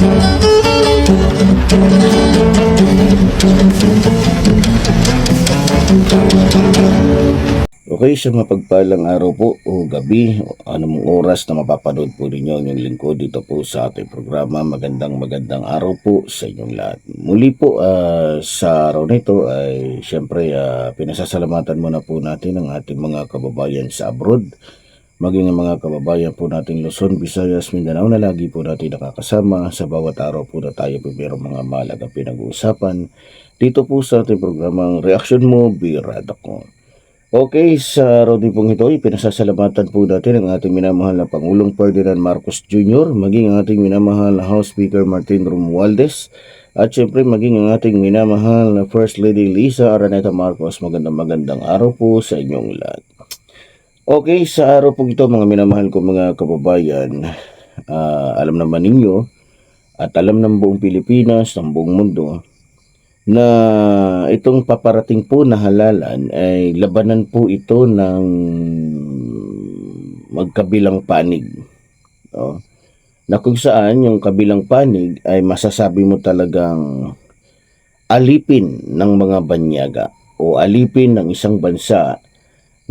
Okay, sa mapagpalang araw po o gabi o anumang oras na mapapanood po ninyo yung lingkod dito po sa ating programa. Magandang araw po sa inyong lahat. Muli po sa araw nito ay siyempre pinasasalamatan muna po natin ang ating mga kababayan sa abroad. Maging ang mga kababayan po nating Luzon, Visayas, Mindanao na lagi po natin nakakasama sa bawat araw po na tayo po mayroong mga mahalagang pinag-uusapan. Dito po sa ating programang Reaksyon Mo, Birada Ko. Okay, sa araw din pong ito, pinasasalamatan po natin ang ating minamahal na Pangulong Ferdinand Marcos Jr., maging ang ating minamahal na House Speaker Martin Romualdez, at syempre maging ang ating minamahal na First Lady Liza Araneta Marcos. Magandang araw po sa inyong lahat. Okay, sa araw po ito mga minamahal ko mga kababayan, alam naman ninyo at alam ng buong Pilipinas, ng buong mundo, na itong paparating po na halalan ay labanan po ito ng magkabilang panig. Na kung saan yung kabilang panig ay masasabi mo talagang alipin ng mga banyaga o alipin ng isang bansa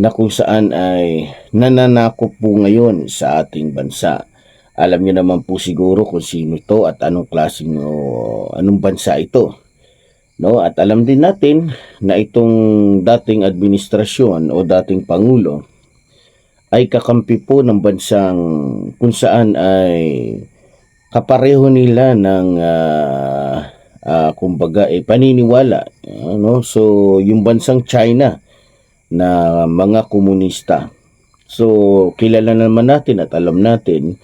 na kung saan ay nananakop po ngayon sa ating bansa. Alam niyo naman po siguro kung sino ito at anong klaseng o anong bansa ito. No, at alam din natin na itong dating administrasyon o dating pangulo ay kakampi po ng bansang kung saan ay kapareho nila ng kumbaga paniniwala, no? So yung bansang China na mga komunista. So kilala naman natin at alam natin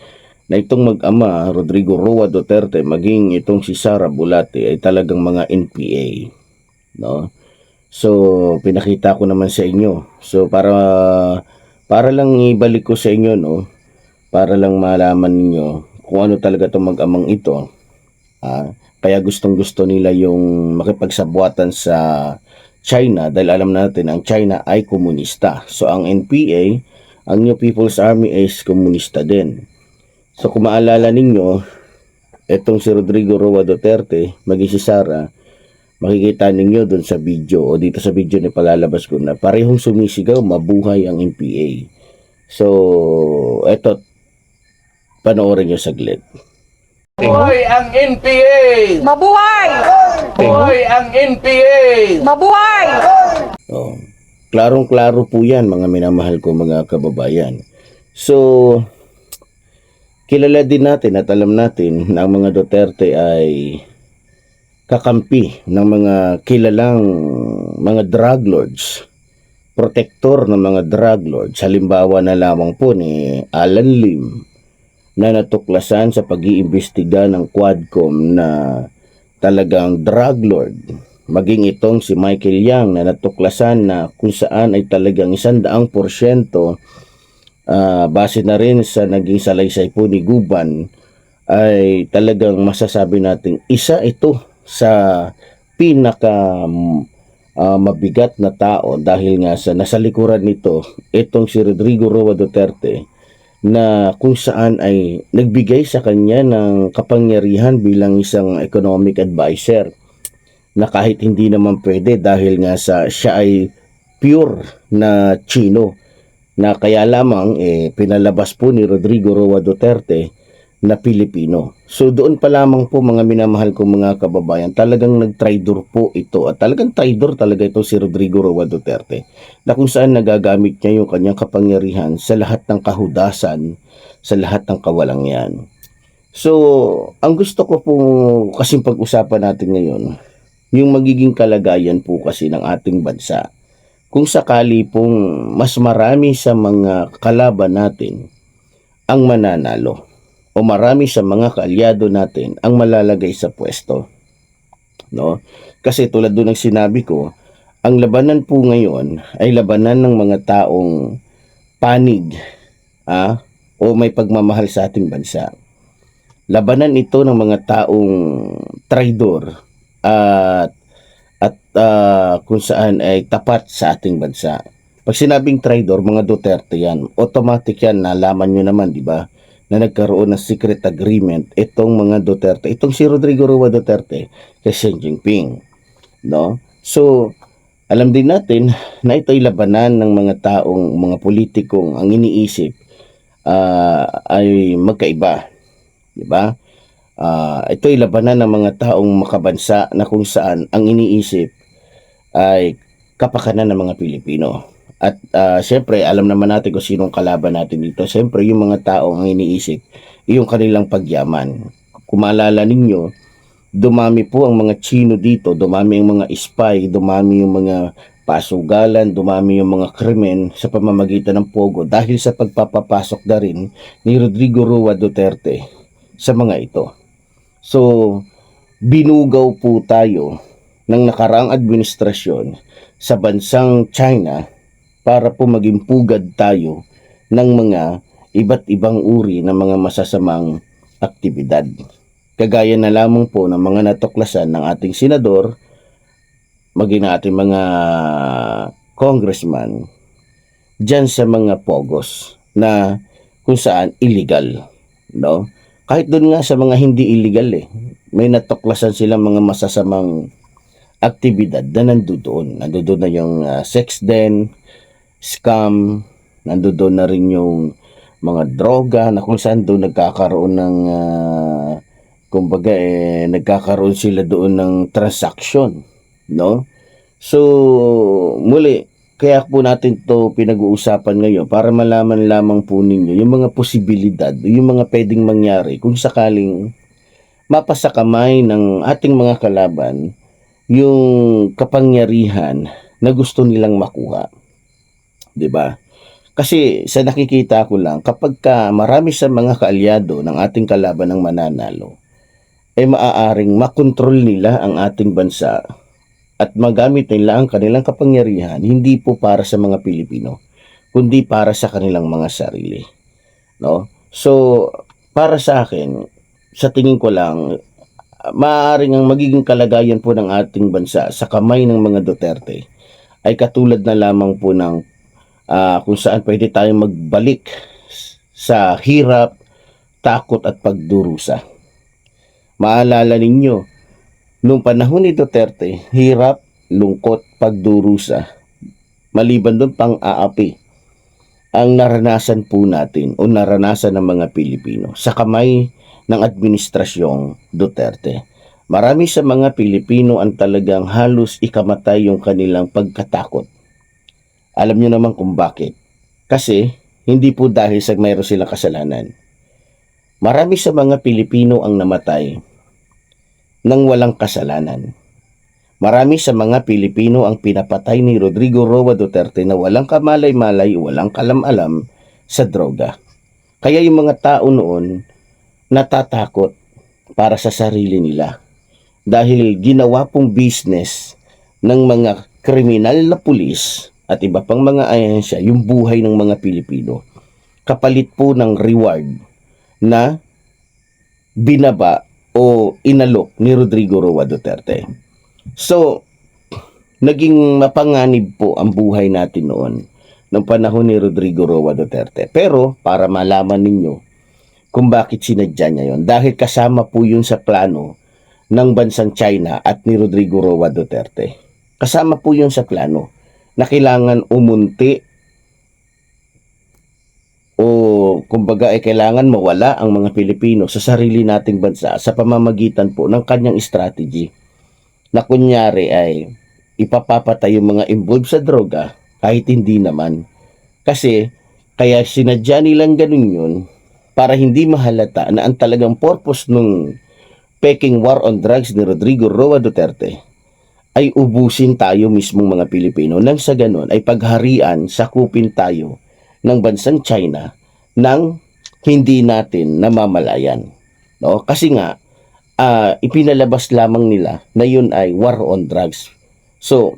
na itong mag-ama, Rodrigo Roa Duterte, maging itong si Sara Bulate ay talagang mga NPA. No? So, pinakita ko naman sa inyo. So, para lang ibalik ko sa inyo, no? Para lang malaman niyo kung ano talaga itong mag-amang ito. Kaya gustong-gusto nila yung makipagsabuatan sa China dahil alam natin ang China ay komunista. So, ang NPA, ang New People's Army is komunista din. So kung maalala ninyo, itong si Rodrigo Roa Duterte, maging si Sara, makikita ninyo dun sa video o dito sa video na palalabas ko na parehong sumisigaw, mabuhay ang NPA. So, eto, panoorin nyo saglit. Mabuhay ang NPA! Mabuhay! Mabuhay ang NPA! Mabuhay! Oh, klarong-klaro po yan mga minamahal ko mga kababayan. So, kilala din natin at alam natin na ang mga Duterte ay kakampi ng mga kilalang mga drug lords, protektor ng mga drug lords. Halimbawa na lamang po ni Alan Lim na natuklasan sa pag-iimbestiga ng Quadcom na talagang drug lord. Maging itong si Michael Yang na natuklasan na kung saan ay talagang 100% base na rin sa naging salaysay po ni Guban ay talagang masasabi natin isa ito sa pinaka mabigat na tao dahil nga sa nasa likuran nito itong si Rodrigo Roa Duterte na kung saan ay nagbigay sa kanya ng kapangyarihan bilang isang economic advisor na kahit hindi naman pwede dahil nga sa siya ay pure na Chino na kaya lamang pinalabas po ni Rodrigo Roa Duterte na Pilipino. So doon pa lamang po mga minamahal kong mga kababayan, talagang nag-traidor po ito at talagang traidor talaga ito si Rodrigo Roa Duterte na kung saan nagagamit niya yung kanyang kapangyarihan sa lahat ng kahudasan, sa lahat ng kawalangyan. So ang gusto ko po kasing pag-usapan natin ngayon, yung magiging kalagayan po kasi ng ating bansa. Kung sakali pong mas marami sa mga kalaban natin ang mananalo o marami sa mga kaalyado natin ang malalagay sa pwesto. No? Kasi tulad doon ng sinabi ko, ang labanan po ngayon ay labanan ng mga taong panig o may pagmamahal sa ating bansa. Labanan ito ng mga taong traidor at kung saan ay tapat sa ating bansa. Pag sinabing traidor, mga Duterte yan, automatic yan, nalaman nyo naman, di ba? na nagkaroon ng secret agreement itong mga Duterte, itong si Rodrigo Roa Duterte kay Xi Jinping, no? So, alam din natin na ito'y labanan ng mga taong, mga politikong ang iniisip ay magkaiba, di ba? Ito'y labanan ng mga taong makabansa na kung saan ang iniisip ay kapakanan ng mga Pilipino. At siyempre, alam naman natin kung sinong kalaban natin dito. Siyempre, yung mga taong ang iniisip, yung kanilang pagyaman. Kung maalala ninyo, dumami po ang mga Chino dito, dumami ang mga spy, dumami yung mga pasugalan, dumami yung mga krimen sa pamamagitan ng Pogo dahil sa pagpapapasok na rin ni Rodrigo Roa Duterte sa mga ito. So, binugaw po tayo ng nakaraang administrasyon sa bansang China para po maging pugad tayo ng mga iba't ibang uri ng mga masasamang aktibidad. Kagaya na lamang po ng mga natuklasan ng ating senador, maging ating mga congressman, dyan sa mga pogos na kung saan illegal, no? Kahit doon nga sa mga hindi illegal may natuklasan silang mga masasamang aktibidad na nandoon. Nandoon na yung sex den, scam, nandoon na rin yung mga droga na kung saan doon nagkakaroon ng kumbaga nagkakaroon sila doon ng transaction, no? So muli, kaya po natin to pinag-uusapan ngayon para malaman lamang po ninyo yung mga posibilidad, yung mga pwedeng mangyari kung sakaling mapasa kamay ng ating mga kalaban yung kapangyarihan na gusto nilang makuha, 'di ba? Kasi sa nakikita ko lang, kapag marami sa mga kaalyado ng ating kalaban ang mananalo, ay maaaring makontrol nila ang ating bansa at magamit nila ang kanilang kapangyarihan hindi po para sa mga Pilipino, kundi para sa kanilang mga sarili, no? So, para sa akin, sa tingin ko lang, maaaring ang magiging kalagayan po ng ating bansa sa kamay ng mga Duterte ay katulad na lamang po ng kung saan pwede tayong magbalik sa hirap, takot at pagdurusa. Maalala ninyo, noong panahon ni Duterte, hirap, lungkot, pagdurusa, maliban doon pang-aapi, ang naranasan po natin o naranasan ng mga Pilipino sa kamay ng administrasyong Duterte. Marami sa mga Pilipino ang talagang halos ikamatay yung kanilang pagkatakot. Alam nyo naman kung bakit. Kasi hindi po dahil sa mayroon silang kasalanan. Marami sa mga Pilipino ang namatay nang walang kasalanan. Marami sa mga Pilipino ang pinapatay ni Rodrigo Roa Duterte na walang kamalay-malay, walang kalam-alam sa droga. Kaya yung mga tao noon natatakot para sa sarili nila dahil ginawa pong business ng mga kriminal na pulis at iba pang mga ahensya yung buhay ng mga Pilipino kapalit po ng reward na binaba o inalok ni Rodrigo Roa Duterte. So, naging mapanganib po ang buhay natin noon ng panahon ni Rodrigo Roa Duterte. Pero, para malaman ninyo kung bakit sinadya niya yun, dahil kasama po yun sa plano ng bansang China at ni Rodrigo Roa Duterte. Kasama po yun sa plano na kailangan umunti o kumbaga ay kailangan mawala ang mga Pilipino sa sarili nating bansa sa pamamagitan po ng kanyang strategy na kunyari ay ipapapatay yung mga involved sa droga kahit hindi naman. Kasi kaya sinadya nilang ganun yun para hindi mahalata na ang talagang purpose ng peking war on drugs ni Rodrigo Roa Duterte ay ubusin tayo mismong mga Pilipino nang sa ganun ay pagharian, sakupin tayo ng bansang China nang hindi natin namamalayan. No? Kasi nga, ipinalabas lamang nila na yun ay war on drugs. So,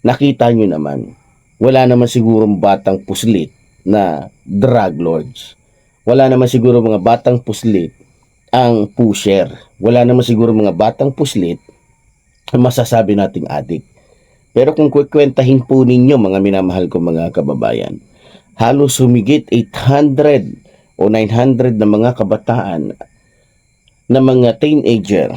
nakita nyo naman, wala naman sigurong batang puslit na drug lords. Wala naman siguro mga batang puslit ang pusher. Wala naman siguro mga batang puslit masasabi nating adik. Pero kung kukwentahin po ninyo mga minamahal ko mga kababayan, halos humigit 800 o 900 na mga kabataan na mga teenager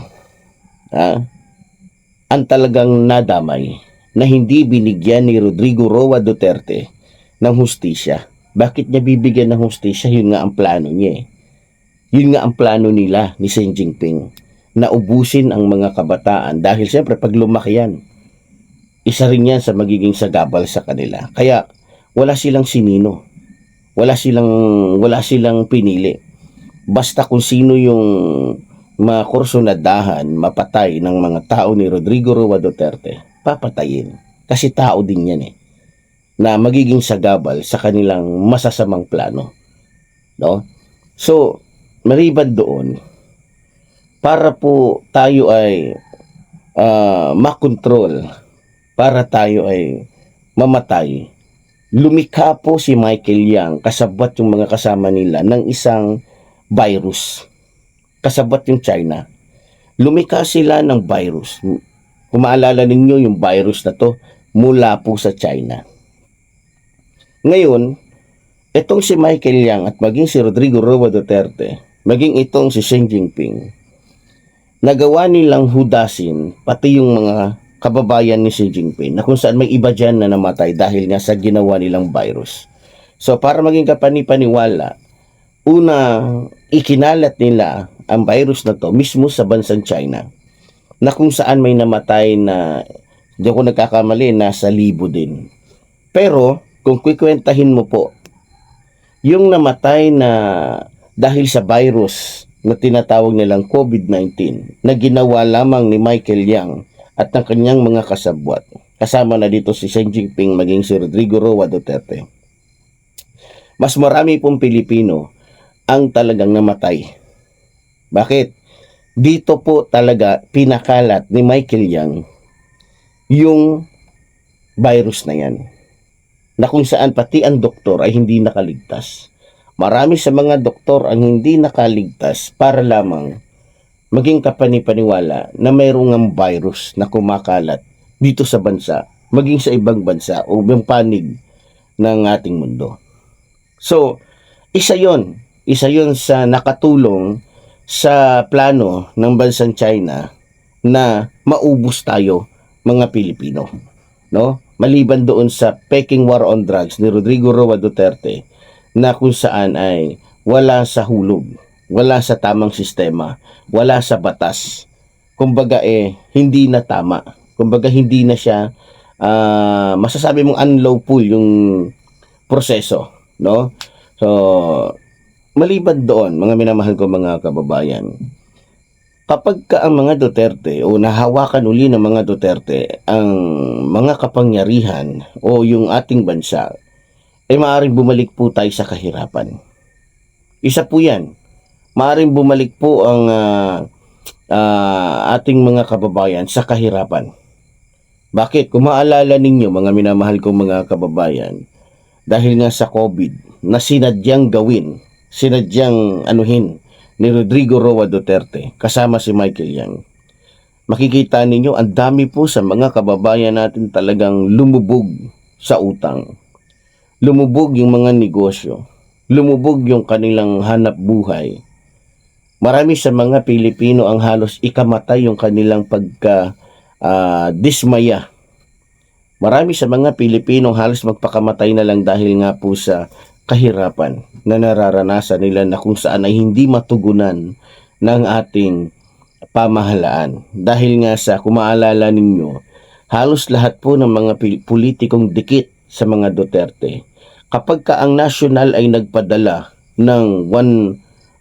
ang talagang nadamay na hindi binigyan ni Rodrigo Roa Duterte ng hustisya. Bakit niya bibigyan ng hustisya? Yun nga ang plano niya eh. Yun nga ang plano nila ni Xi Jinping, na ubusin ang mga kabataan dahil siyempre pag lumaki yan, isa rin yan sa magiging sagabal sa kanila. Kaya wala silang sinino, wala silang pinili. Basta kung sino yung makursunadahan, mapatay ng mga tao ni Rodrigo Roa Duterte, papatayin. Kasi tao din yan eh, na magiging sagabal sa kanilang masasamang plano. No? So, maliban doon, para po tayo ay makontrol, para tayo ay mamatay, lumikha po si Michael Yang, kasabwat yung mga kasama nila, ng isang virus. Kasabwat yung China. Lumikha sila ng virus. Kung maalala ninyo, yung virus na to, mula po sa China. Ngayon, itong si Michael Yang at maging si Rodrigo Roa Duterte, maging itong si Xi Jinping, nagawa nilang hudasin pati yung mga kababayan ni Xi Jinping na kung saan may iba dyan na namatay dahil nga sa ginawa nilang virus. So para maging kapanipaniwala, una, ikinalat nila ang virus na to mismo sa bansang China, na kung saan may namatay na, hindi ako nagkakamali, nasa 1,000 din. Pero kung kikwentahin mo po, yung namatay na dahil sa virus na tinatawag nilang COVID-19 na ginawa lamang ni Michael Yang at ng kanyang mga kasabwat, kasama na dito si Xi Jinping maging si Rodrigo Roa Duterte, mas marami pong Pilipino ang talagang namatay. Bakit? Dito po talaga pinakalat ni Michael Yang yung virus na yan, na kung saan pati ang doktor ay hindi nakaligtas. Marami sa mga doktor ang hindi nakaligtas para lamang maging kapanipaniwala na mayroong ang virus na kumakalat dito sa bansa, maging sa ibang bansa o ibang panig ng ating mundo. So, isa yon sa nakatulong sa plano ng bansang China na maubos tayo mga Pilipino, no? Maliban doon sa Peking War on Drugs ni Rodrigo Roa Duterte, na kung saan ay wala sa hulog, wala sa tamang sistema, wala sa batas. Kumbaga hindi na tama. Kumbaga hindi na siya masasabi mong unlawful yung proseso, no? So, maliban doon, mga minamahal ko mga kababayan, kapag ka ang mga Duterte o nahawakan uli ng mga Duterte ang mga kapangyarihan o yung ating bansa, ay maaaring bumalik po tayo sa kahirapan. Isa po yan. Maaaring bumalik po ang ating mga kababayan sa kahirapan. Bakit? Kung maalala ninyo, mga minamahal kong mga kababayan, dahil nga sa COVID, na sinadyang gawin, sinadyang anuhin ni Rodrigo Roa Duterte, kasama si Michael Yang, makikita ninyo, ang dami po sa mga kababayan natin talagang lumubog sa utang. Lumubog yung mga negosyo, lumubog yung kanilang hanap buhay. Marami sa mga Pilipino ang halos ikamatay yung kanilang dismaya. Marami sa mga Pilipino halos magpakamatay na lang dahil nga po sa kahirapan na nararanasan nila, na kung saan ay hindi matugunan ng ating pamahalaan. Dahil nga sa, kung maalala ninyo, halos lahat po ng mga politikong dikit sa mga Duterte, kapag ka ang national ay nagpadala ng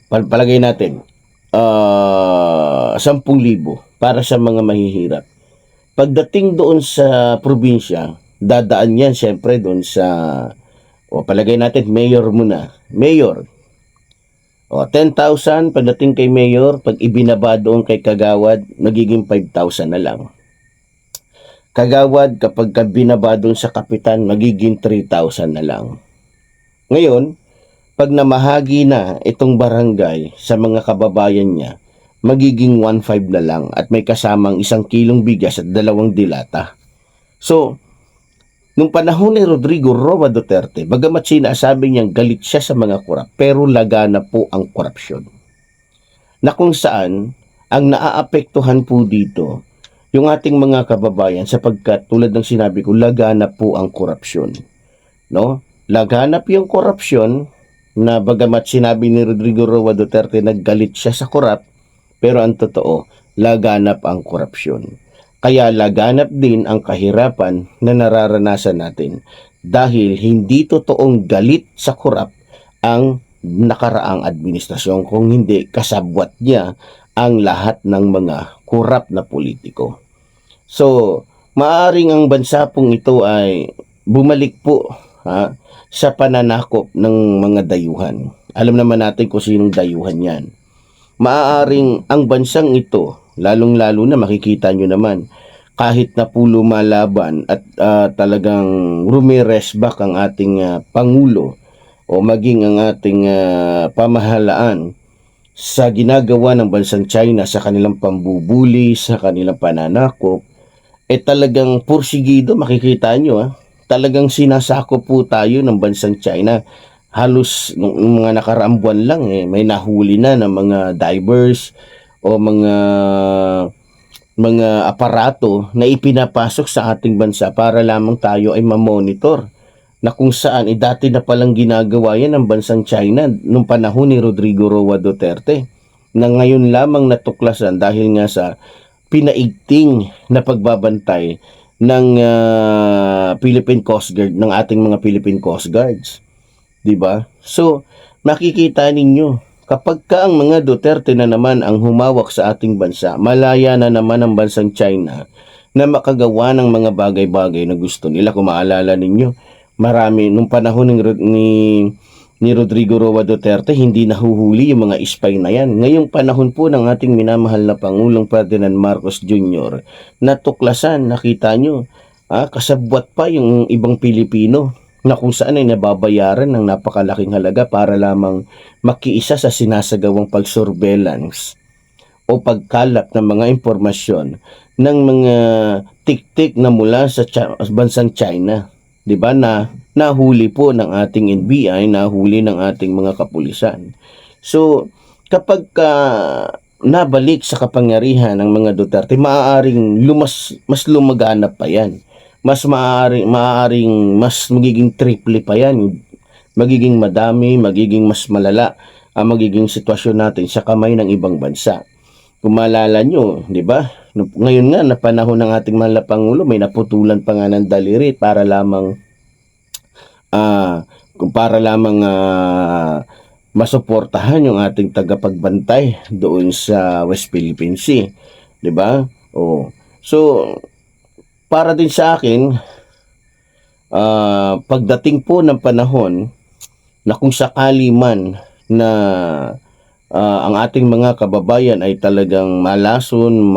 palagay natin 10,000 para sa mga mahihirap, pagdating doon sa probinsya, dadaan yan syempre doon sa, palagay natin mayor muna, mayor, 10,000 pagdating kay mayor, pag ibinaba doon kay kagawad, magiging 5,000 na lang. Kagawad, kapag binaba doon sa kapitan, magiging 3,000 na lang. Ngayon, pag namahagi na itong barangay sa mga kababayan niya, magiging 1,500 na lang at may kasamang 1 kilong bigas at 2 dilata. So, Nung panahon ni Rodrigo Roa Duterte, bagamat sinasabi niyang galit siya sa mga korap, pero laganap po ang korupsyon. Na kung saan, ang naaapektuhan po dito, yung ating mga kababayan sapagkat tulad ng sinabi ko, laganap po ang korupsyon. No? Laganap yung korupsyon na bagamat sinabi ni Rodrigo Roa Duterte naggalit siya sa korap, pero ang totoo, laganap ang korupsyon. Kaya laganap din ang kahirapan na nararanasan natin dahil hindi totoong galit sa korap ang nakaraang administrasyon, kung hindi kasabwat niya ang lahat ng mga korap na politiko. So, maaring ang bansa pong ito ay bumalik po sa pananakop ng mga dayuhan. Alam naman natin kung sinong dayuhan yan. Maaaring ang bansang ito, lalong-lalo na makikita nyo naman, kahit na po lumalaban at talagang rumiresback ang ating Pangulo o maging ang ating pamahalaan sa ginagawa ng bansang China sa kanilang pambubuli, sa kanilang pananakop, talagang pursigido, makikita nyo talagang sinasakop po tayo ng bansang China. Halos nung mga nakaraang buwan lang may nahuli na ng mga divers o mga aparato na ipinapasok sa ating bansa para lamang tayo ay mamonitor, na kung saan dati na palang ginagawa yan ng bansang China nung panahon ni Rodrigo Roa Duterte, na ngayon lamang natuklasan dahil nga sa pinaigting na pagbabantay ng Philippine Coast Guard, ng ating mga Philippine Coast Guards. 'Di ba? So, makikita ninyo, kapag ka ang mga Duterte na naman ang humawak sa ating bansa, malaya na naman ang bansang China na makagawa ng mga bagay-bagay na gusto nila. Kung maalala ninyo, marami nung panahon ni Rodrigo Roa Duterte, hindi nahuhuli yung mga spy na yan. Ngayong panahon po ng ating minamahal na Pangulong Ferdinand Marcos Jr., natuklasan, nakita nyo, kasabwat pa yung ibang Pilipino na kung saan ay nababayaran ng napakalaking halaga para lamang makiisa sa sinasagawang pag-surveillance o pagkalap ng mga impormasyon ng mga tik-tik na mula sa bansang China. 'Di ba, na nahuli po ng ating NBI, nahuli ng ating mga kapulisan. So, kapag nabalik sa kapangyarihan ng mga Duterte, maaaring mas lumaganap pa yan. Mas maaaring mas magiging triple pa yan. Magiging madami, magiging mas malala ang magiging sitwasyon natin sa kamay ng ibang bansa. Kung maalala nyo, di ba? Ngayon nga, na panahon ng ating mahal na Pangulo, may naputulan pa nga ng daliri para lamang masuportahan yung ating tagapagbantay doon sa West Philippine Sea. Di ba? So, para din sa akin, pagdating po ng panahon na kung sakali man na ang ating mga kababayan ay talagang malason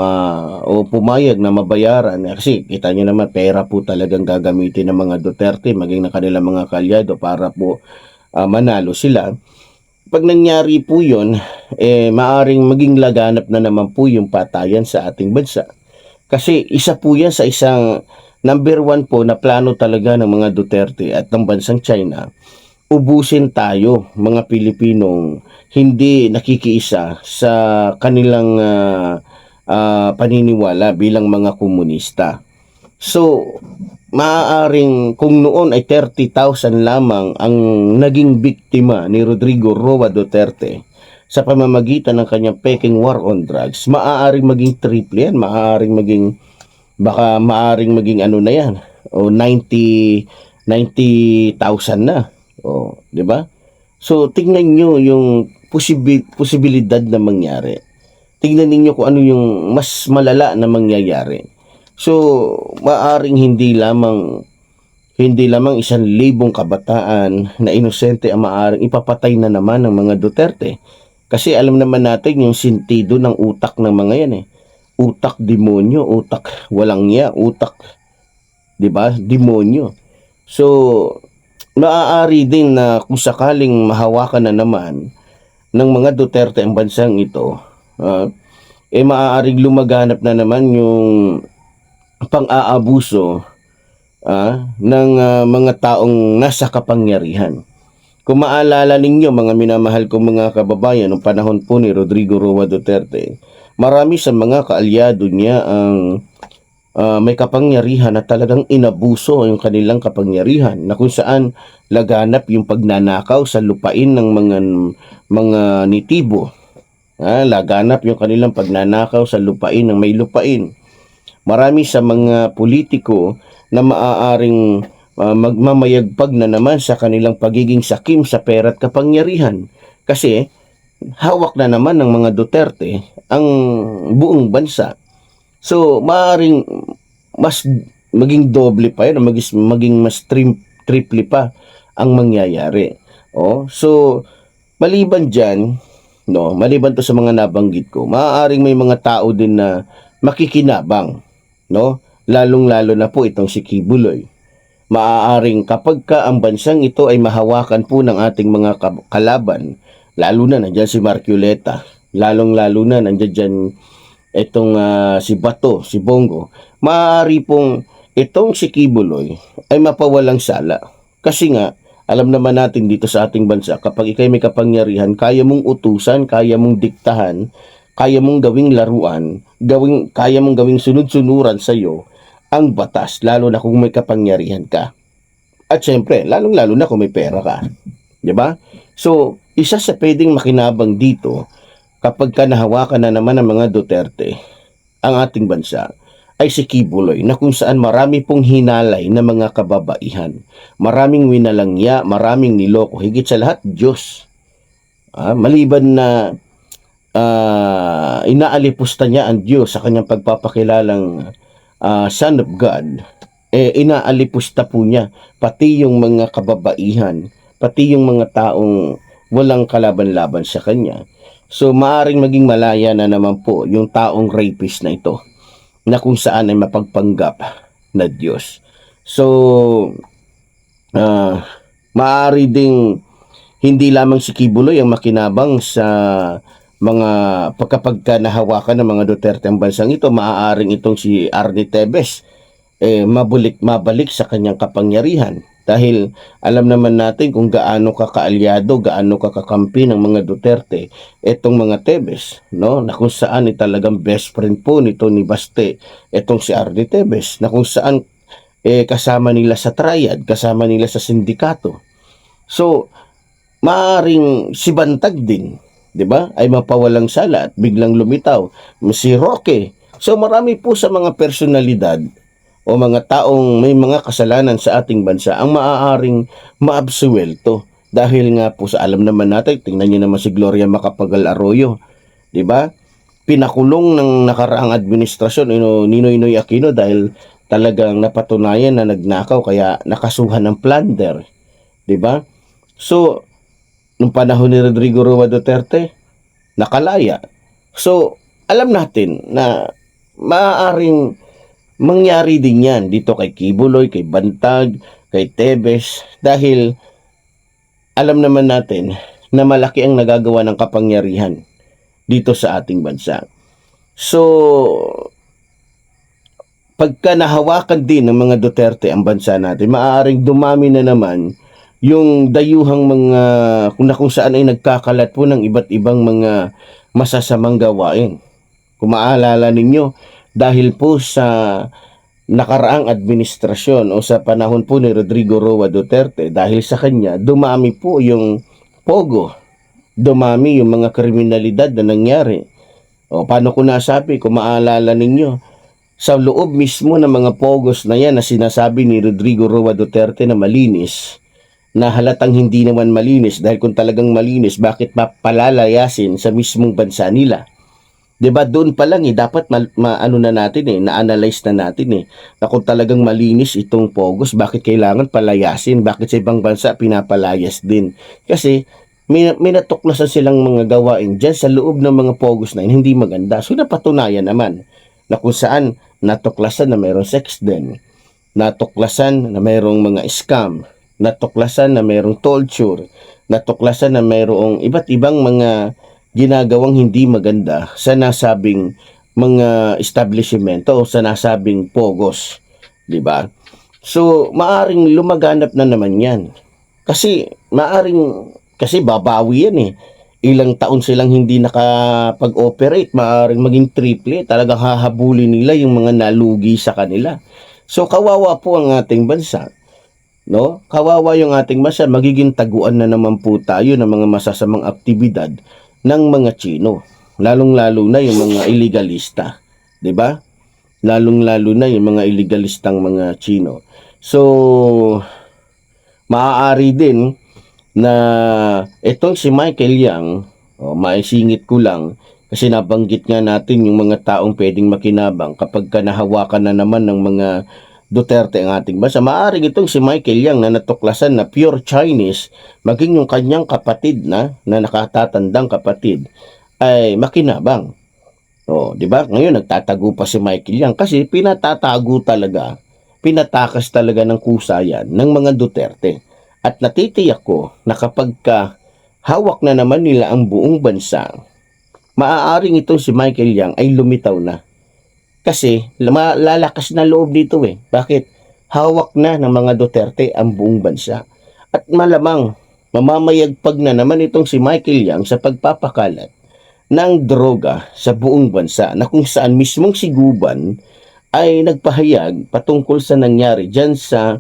o pumayag na mabayaran, kasi kita nyo naman, pera po talagang gagamitin ng mga Duterte maging ng kanilang mga kalyado para po manalo sila. Pag nangyari po yun, maaring maging laganap na naman po yung patayan sa ating bansa. Kasi isa po yan sa isang number 1 po na plano talaga ng mga Duterte at ng bansang China. Ubusin tayo, mga Pilipinong hindi nakikiisa sa kanilang paniniwala bilang mga komunista. So, maaaring kung noon ay 30,000 lamang ang naging biktima ni Rodrigo Roa Duterte sa pamamagitan ng kanyang Peking War on Drugs, maaaring maging triple yan, maaring maging ano na yan, o 90,000 na. Di ba? So, tingnan nyo yung posibilidad na mangyari. Tingnan niyo kung ano yung mas malala na mangyayari. So, maaring hindi lamang 1,000 kabataan na inosente ang maaring ipapatay na naman ng mga Duterte. Kasi alam naman natin yung sentido ng utak ng mga yan Utak demonyo, utak walang niya, utak, 'di ba? Demonyo. So, maaari din na kung sakaling mahawakan na naman ng mga Duterte ang bansang ito, maaaring lumaganap na naman yung pang-aabuso ng mga taong nasa kapangyarihan. Kung maalala ninyo, mga minamahal kong mga kababayan, noong panahon po ni Rodrigo Roa Duterte, marami sa mga kaalyado niya ang may kapangyarihan na talagang inabuso yung kanilang kapangyarihan, na kung saan laganap yung pagnanakaw sa lupain ng mga nitibo. Laganap yung kanilang pagnanakaw sa lupain ng may lupain. Marami sa mga politiko na maaaring magmamayagpag na naman sa kanilang pagiging sakim sa pera at kapangyarihan. Kasi hawak na naman ng mga Duterte ang buong bansa. So, maaaring mas maging doble pa yun, maging mas triple pa ang mangyayari. So, maliban dyan, maliban to sa mga nabanggit ko, maaaring may mga tao din na makikinabang, lalong-lalo na po itong si Kibuloy. Maaaring kapag ka ang bansang ito ay mahawakan po ng ating mga kalaban, lalo na nandiyan si Marcoleta, lalong-lalo na nandiyan dyan itong si Bato, si Bongo, maaari pong itong si Kibuloy ay mapawalang sala. Kasi nga, alam naman natin dito sa ating bansa, kapag ikay may kapangyarihan, kaya mong utusan, kaya mong diktahan, kaya mong gawing laruan, kaya mong gawing sunod-sunuran sa iyo ang batas, lalo na kung may kapangyarihan ka. At syempre, lalong-lalo na kung may pera ka. Diba? So, isa sa pwedeng makinabang dito, kapag ka nahawakan na naman ng mga Duterte ang ating bansa, ay si Kibuloy, na kung saan marami pong hinalay na mga kababaihan. Maraming winalangya, maraming niloko, higit sa lahat, Diyos. Maliban na inaalipusta niya ang Diyos sa kanyang pagpapakilalang Son of God, inaalipusta po niya pati yung mga kababaihan, pati yung mga taong walang kalaban-laban sa kanya. So, maaring maging malaya na naman po yung taong rapist na ito, na kung saan ay mapagpanggap na Diyos. So, maaari ding hindi lamang si Kibuloy ang makinabang sa mga pagkapagka nahawakan ng mga Duterte ang bansang ito. Maaaring itong si Arnie Tevez mabalik sa kanyang kapangyarihan. Dahil alam naman natin kung gaano kakaalyado, gaano kakampi ng mga Duterte itong mga Tevez, na kung saan ay talagang best friend po nito ni Baste itong si Arnie Tevez, na kung saan kasama nila sa triad, kasama nila sa sindikato. So, maaring si Bantag din, di ba, ay mapawalang sala at biglang lumitaw. Si Roque. So, marami po sa mga personalidad o mga taong may mga kasalanan sa ating bansa ang maaaring maabsuelto. Dahil nga po sa alam naman natin, tingnan niyo naman si Gloria Macapagal Arroyo, di ba? Pinakulong ng nakaraang administrasyon Ninoy Aquino dahil talagang napatunayan na nagnakaw, kaya nakasuhan ng plunder, di ba? So, nung panahon ni Rodrigo Roa Duterte, nakalaya. So, alam natin na maaaring mangyari din yan dito kay Kibuloy, kay Bantag, kay Tevez, dahil alam naman natin na malaki ang nagagawa ng kapangyarihan dito sa ating bansa. So, pagka nahawakan din ng mga Duterte ang bansa natin, maaaring dumami na naman yung dayuhang mga kung saan ay nagkakalat po ng iba't ibang mga masasamang gawain. Kung maalala ninyo, dahil po sa nakaraang administrasyon o sa panahon po ni Rodrigo Roa Duterte, dahil sa kanya, dumami po yung pogo, dumami yung mga kriminalidad na nangyari. Paano ko nasabi, kung maalala ninyo, sa loob mismo ng mga pogos na yan na sinasabi ni Rodrigo Roa Duterte na malinis, na halatang hindi naman malinis, dahil kung talagang malinis, bakit mapalalayasin sa mismong bansa nila? Diba, doon pa lang dapat na-analyze na natin na kung talagang malinis itong pogos, bakit kailangan palayasin? Bakit sa ibang bansa pinapalayas din? Kasi may natuklasan silang mga gawain dyan sa loob ng mga pogos na hindi maganda. So napatunayan naman na kung saan natuklasan na mayroong sex den, natuklasan na mayroong mga scam, natuklasan na mayroong torture, natuklasan na mayroong iba't ibang mga ginagawang hindi maganda sa nasabing mga establishmento o sa nasabing pogos, di ba? So, maaring lumaganap na naman yan. Kasi babawi yan eh. Ilang taon silang hindi nakapag-operate, maaring maging triple, talagang hahabulin nila yung mga nalugi sa kanila. So, kawawa po ang ating bansa. No? Kawawa yung ating bansa, magiging taguan na naman po tayo ng mga masasamang aktibidad ng mga Chino. Lalong-lalo na yung mga illegalista. 'Di ba? Lalong-lalo na yung mga illegalistang mga Chino. So, maaari din na itong si Michael Yang, maisingit ko lang, kasi nabanggit nga natin yung mga taong pwedeng makinabang kapag nahawakan na naman ng mga Duterte ang ating bansa. Maaring itong si Michael Yang na natuklasan na pure Chinese, maging yung kanyang kapatid na nakatatandang kapatid, ay makinabang. Di ba? Ngayon nagtatago pa si Michael Yang kasi pinatakas talaga ng kusayan ng mga Duterte. At natitiyak ko na kapag hawak na naman nila ang buong bansa, maaaring itong si Michael Yang ay lumitaw na. Kasi lalakas na loob dito eh. Bakit? Hawak na ng mga Duterte ang buong bansa. At malamang mamamayagpag na naman itong si Michael Yang sa pagpapakalat ng droga sa buong bansa, na kung saan mismong si Guban ay nagpahayag patungkol sa nangyari dyan sa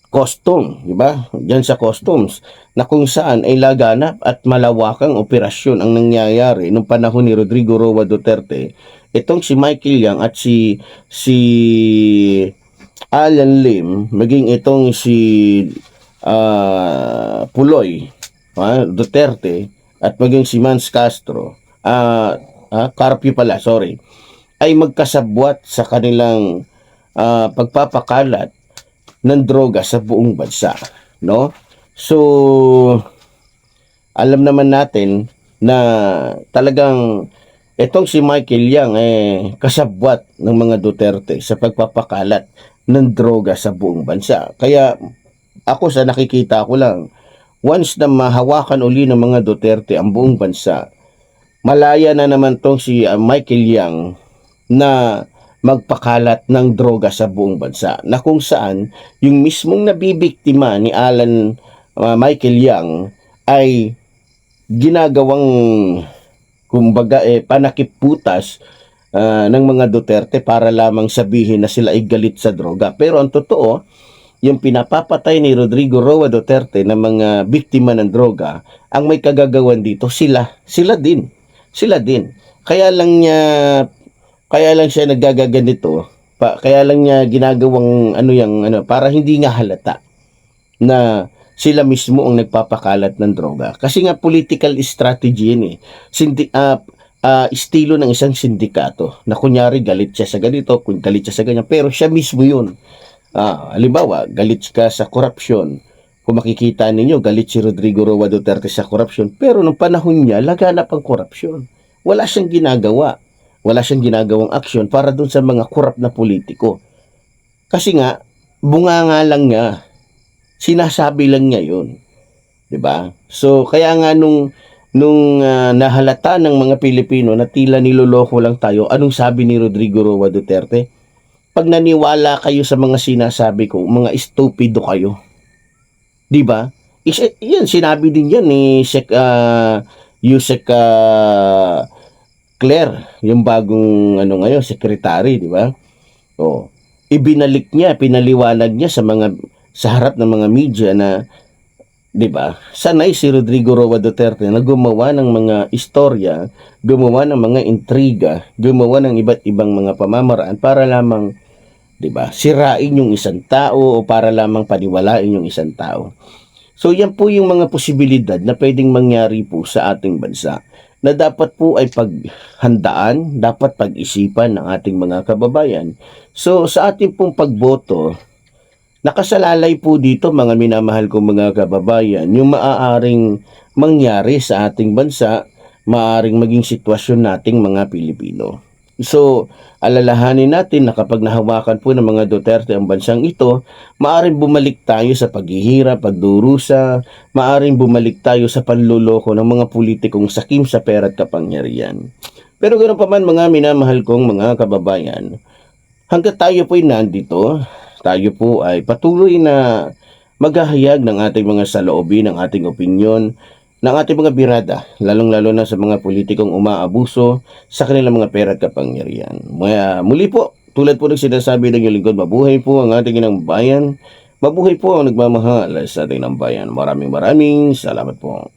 custom, di ba? Diyan sa customs, na kung saan ay laganap at malawakang operasyon ang nangyayari nung panahon ni Rodrigo Roa Duterte. Itong si Michael Yang at si Alan Lim, maging itong si Puloy Duterte, at maging si Mans Castro, Carpio pala, sorry, ay magkasabwat sa kanilang pagpapakalat ng droga sa buong bansa, no? So, alam naman natin na talagang itong si Michael Yang kasabwat ng mga Duterte sa pagpapakalat ng droga sa buong bansa. Kaya ako sa nakikita ko lang, once na mahawakan uli ng mga Duterte ang buong bansa, malaya na naman tong si Michael Yang na magpakalat ng droga sa buong bansa, na kung saan yung mismong nabibiktima ni Michael Yang ay ginagawang kumbaga panakipputas ng mga Duterte para lamang sabihin na sila ay galit sa droga. Pero ang totoo, yung pinapapatay ni Rodrigo Roa Duterte ng mga biktima ng droga, ang may kagagawan dito sila din. Kaya lang siya nagagaganito, kaya lang niya ginagawang para hindi nga halata na sila mismo ang nagpapakalat ng droga. Kasi nga political strategy yun eh. Estilo ng isang sindikato na kunyari galit siya sa ganito, galit siya sa ganyan, pero siya mismo yun. Halimbawa, galit ka sa korupsyon. Kung makikita ninyo, galit si Rodrigo Roa Duterte sa korupsyon, pero nung panahon niya, laganap ang korupsyon. Wala siyang ginagawang aksyon para dun sa mga korap na politiko. Kasi nga, bunganga lang niya. Sinasabi lang niya yun. 'Di ba? So, kaya nga nung nahalata ng mga Pilipino na tila niloloko lang tayo, anong sabi ni Rodrigo Roa Duterte? Pag naniwala kayo sa mga sinasabi ko, mga estupido kayo. 'Di ba? Yan, sinabi din yan ni Yusek Claire, yung bagong ngayon, secretary, di ba? Ibinalik niya, pinaliwanag niya sa harap ng mga media na, di ba? Sanay si Rodrigo Roa Duterte na gumawa ng mga istorya, gumawa ng mga intriga, gumawa ng iba't ibang mga pamamaraan para lamang, di ba, sirain yung isang tao o para lamang paniwalain yung isang tao. So yan po yung mga posibilidad na pwedeng mangyari po sa ating bansa, na dapat po ay paghandaan, dapat pag-isipan ng ating mga kababayan. So sa ating pong pagboto, nakasalalay po dito, mga minamahal kong mga kababayan, yung maaaring mangyari sa ating bansa, maaaring maging sitwasyon nating mga Pilipino. So, alalahanin natin na kapag nahawakan po ng mga Duterte ang bansang ito, maaaring bumalik tayo sa paghihirap, pagdurusa, maaaring bumalik tayo sa panluloko ng mga politikong sakim sa pera at kapangyarihan. Pero ganoon pa man, mga minamahal kong mga kababayan, hanggat tayo po ay nandito, tayo po ay patuloy na maghahayag ng ating mga saloobin, ng ating opinyon, ng ating mga birada, lalong-lalo na sa mga politikong umaabuso sa kanilang mga pera at kapangyarihan. Muli po, tulad po ng sinasabi ng inyong lingkod, mabuhay po ang ating inang bayan, mabuhay po ang nagmamahal sa ating ng bayan. Maraming salamat po.